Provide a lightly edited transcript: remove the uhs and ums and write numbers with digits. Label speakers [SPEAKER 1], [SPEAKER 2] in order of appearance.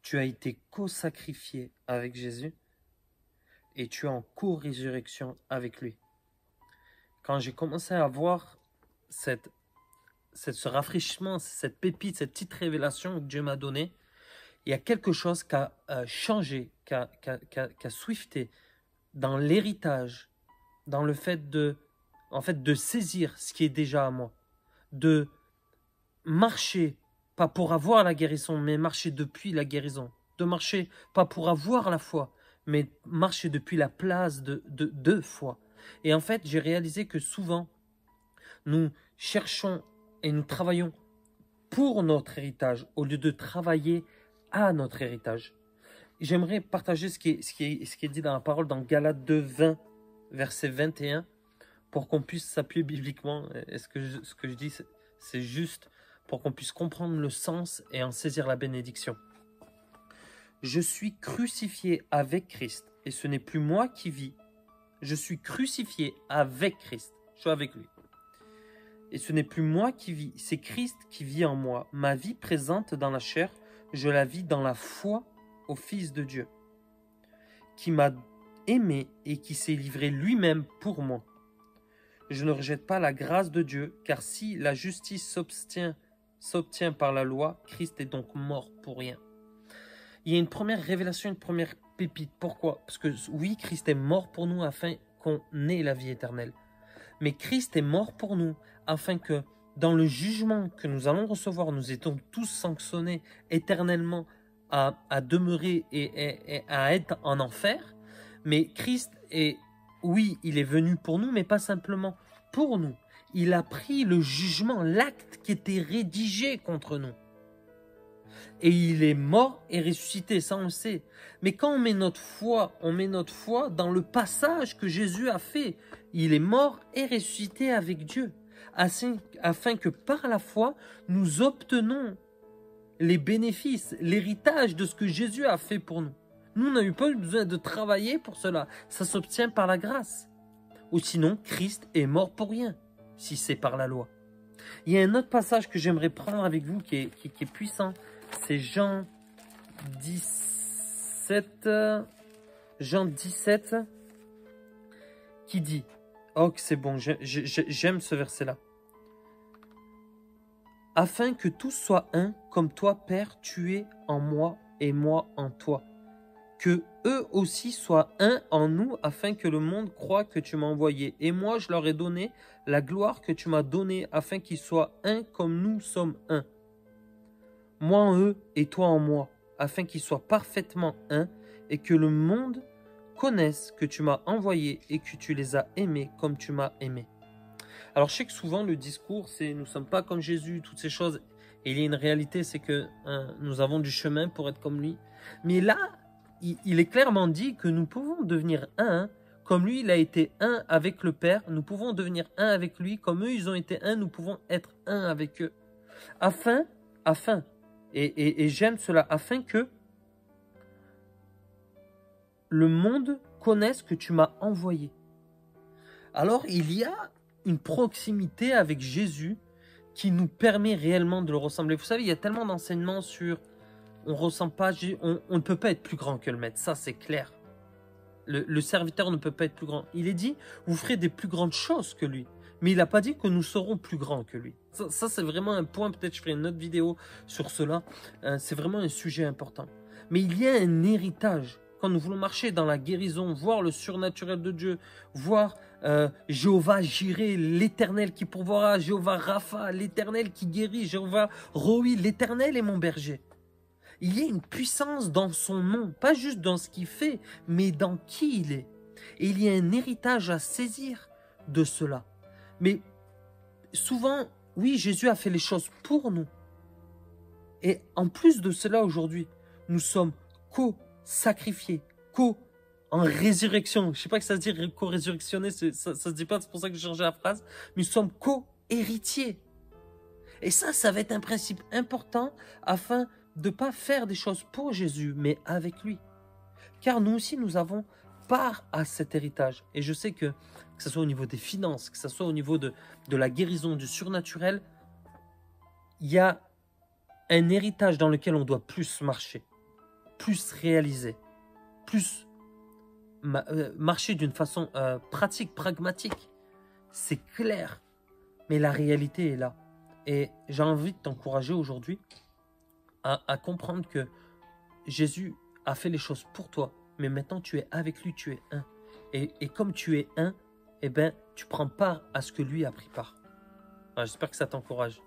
[SPEAKER 1] tu as été co-sacrifié avec Jésus et tu es en co-résurrection avec lui. Quand j'ai commencé à voir ce rafraîchissement, cette pépite, cette petite révélation que Dieu m'a donnée, il y a quelque chose qui a changé, qui a swifté dans l'héritage, dans le fait de saisir ce qui est déjà à moi, de marcher, pas pour avoir la guérison, mais marcher depuis la guérison, de marcher, pas pour avoir la foi, mais marcher depuis la place de foi. Et en fait, j'ai réalisé que souvent, nous cherchons et nous travaillons pour notre héritage, au lieu de travailler à notre héritage. J'aimerais partager ce qui est dit dans la parole dans Galates 2, 20, verset 21, pour qu'on puisse s'appuyer bibliquement. Ce que je dis, c'est juste pour qu'on puisse comprendre le sens et en saisir la bénédiction. Je suis crucifié avec Christ, et ce n'est plus moi qui vis. Je suis crucifié avec Christ. Je suis avec lui. Et ce n'est plus moi qui vis, c'est Christ qui vit en moi. Ma vie présente dans la chair, je la vis dans la foi au Fils de Dieu, qui m'a aimé et qui s'est livré lui-même pour moi. Je ne rejette pas la grâce de Dieu, car si la justice s'obtient par la loi, Christ est donc mort pour rien. Il y a une première révélation, une première pépite. Pourquoi? Parce que oui, Christ est mort pour nous afin qu'on ait la vie éternelle. Mais Christ est mort pour nous afin que dans le jugement que nous allons recevoir, nous étions tous sanctionnés éternellement à demeurer et à être en enfer. Mais Christ est, oui, il est venu pour nous, mais pas simplement pour nous. Il a pris le jugement, l'acte qui était rédigé contre nous. Et il est mort et ressuscité, ça on le sait. Mais quand on met notre foi dans le passage que Jésus a fait. Il est mort et ressuscité avec Dieu, afin que par la foi, nous obtenons les bénéfices, l'héritage de ce que Jésus a fait pour nous. Nous n'avons pas eu besoin de travailler pour cela. Ça s'obtient par la grâce. Ou sinon, Christ est mort pour rien, si c'est par la loi. Il y a un autre passage que j'aimerais prendre avec vous qui est puissant. C'est Jean 17, qui dit, oh que c'est bon, j'aime ce verset-là. Afin que tous soient un, comme toi, Père, tu es en moi et moi en toi. Que eux aussi soient un en nous, afin que le monde croie que tu m'as envoyé. Et moi, je leur ai donné la gloire que tu m'as donnée, afin qu'ils soient un comme nous sommes un. Moi en eux et toi en moi, afin qu'ils soient parfaitement un, et que le monde connaisse que tu m'as envoyé et que tu les as aimés comme tu m'as aimé. Alors je sais que souvent le discours c'est nous ne sommes pas comme Jésus, toutes ces choses, et il y a une réalité, c'est que nous avons du chemin pour être comme lui. Mais là, il est clairement dit que nous pouvons devenir un, comme lui il a été un avec le Père, nous pouvons devenir un avec lui, comme eux ils ont été un, nous pouvons être un avec eux. Afin, et j'aime cela, afin que le monde connaisse que tu m'as envoyé. Alors il y a une proximité avec Jésus qui nous permet réellement de le ressembler. Vous savez, il y a tellement d'enseignements sur on ressemble pas, on ne peut pas être plus grand que le maître, ça c'est clair. Le serviteur ne peut pas être plus grand. Il est dit, vous ferez des plus grandes choses que lui. Mais il n'a pas dit que nous serons plus grands que lui. Ça c'est vraiment un point, peut-être je ferai une autre vidéo sur cela. C'est vraiment un sujet important. Mais il y a un héritage. Quand nous voulons marcher dans la guérison, voir le surnaturel de Dieu, voir Jéhovah Jireh, l'éternel qui pourvoira, Jéhovah Rapha, l'éternel qui guérit, Jéhovah Roi, l'éternel est mon berger. Il y a une puissance dans son nom, pas juste dans ce qu'il fait, mais dans qui il est. Et il y a un héritage à saisir de cela. Mais souvent, oui, Jésus a fait les choses pour nous. Et en plus de cela, aujourd'hui, nous sommes co-sacrifiés, en résurrection. Je ne sais pas que ça se dit co-résurrectionner, ça se dit pas, c'est pour ça que j'ai changé la phrase. Mais nous sommes co-héritiers. Et ça va être un principe important afin de ne pas faire des choses pour Jésus, mais avec lui. Car nous aussi, nous avons part à cet héritage. Et je sais que ce soit au niveau des finances, que ce soit au niveau de la guérison, du surnaturel, il y a un héritage dans lequel on doit plus marcher. plus réaliser, plus marcher d'une façon pratique, pragmatique. C'est clair, mais la réalité est là. Et j'ai envie de t'encourager aujourd'hui à comprendre que Jésus a fait les choses pour toi, mais maintenant tu es avec lui, tu es un. Et comme tu es un, eh ben, tu prends part à ce que lui a pris part. J'espère que ça t'encourage.